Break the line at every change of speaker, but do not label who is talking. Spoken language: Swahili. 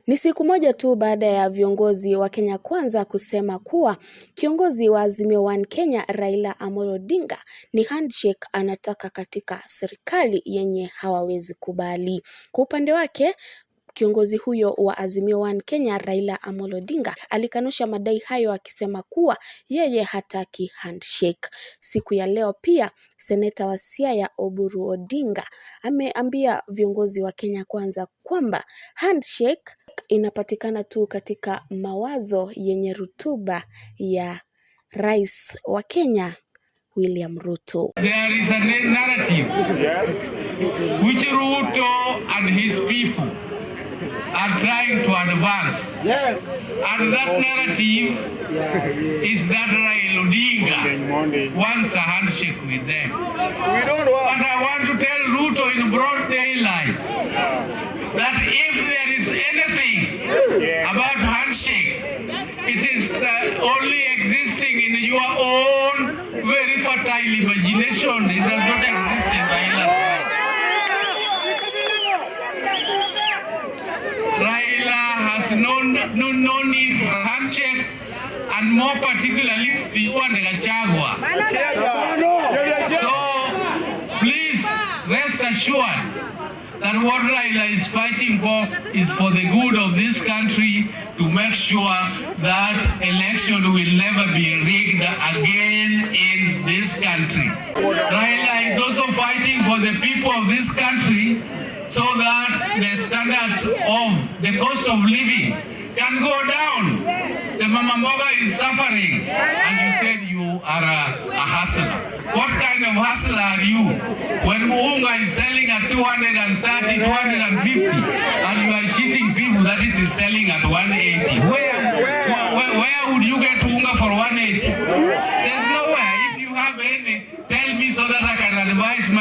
Ni siku moja tu baada ya viongozi wa Kenya Kwanza kusema kuwa kiongozi wa Azimio One Kenya Raila Amolo Odinga ni handshake anataka katika serikali yenye hawawezi kubali. Kwa upande wake, kiongozi huyo wa Azimio One Kenya Raila Amolo Odinga alikanusha madai hayo akisema kuwa yeye hataki handshake. Siku ya leo pia seneta wa Siaya Oburu Odinga ameambia viongozi wa Kenya Kwanza kwamba handshake inapatikana tu katika mawazo yenye rutuba ya Rais wa Kenya William Ruto.
There is a narrative which Ruto and his people are trying to advance. Yes. And that narrative is that Raila Odinga wants a handshake with them. We don't want. And I want to tell Ruto in broad daylight that if there is anything about handshake, it is only existing in your own very fertile imagination. It does not exist in Raila's mind. Raila has no need for a handshake, and more particularly the one Gachagua. So please rest assured that what Raila is fighting for is for the good of this country, to make sure that election will never be rigged again in this country. Raila is also fighting for the people of this country so that the standards of the cost of living can go down. The Mama Mboga is suffering, and you said you are a hustler. What kind of hustler are you? When Unga is selling at 230, 250, and you are cheating people that it is selling at 180. Where would you get Unga for 180? There's nowhere. If you have any, tell me so that I can advise my